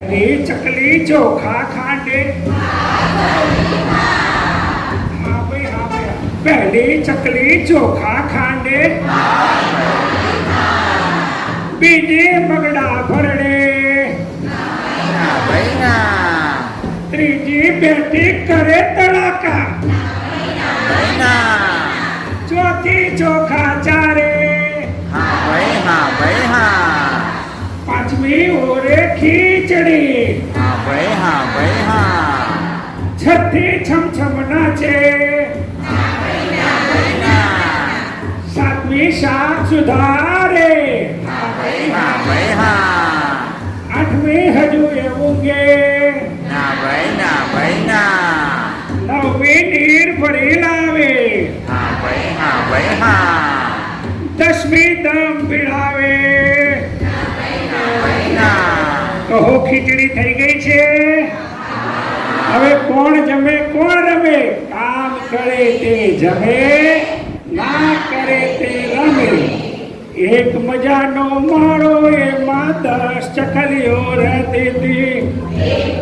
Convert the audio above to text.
ચકલી ચોખા ખાંડે પહેલી ચકલી ચોખા ખાંડે બીજી બગડા ભરડે ત્રીજી બેટી કરે તડાકા ચોથી ચોખા ચારે પાંચમી ઓરે ખીચડી છઠ્ઠી છમછમ નાચે સાતમી શાક સુધારે આઠમી હજુ એ ઊંઘે નવમી નીર ભરી લાવે દસમી દમ પીડાવે કહો ખીચડી થઈ ગઈ છે હવે કોણ જમે કોણ રમે કામ કરે તે જમે ના કરે તે રમે એક મજાનો માળો એમાં 10 ચકલીઓ રહેતી હતી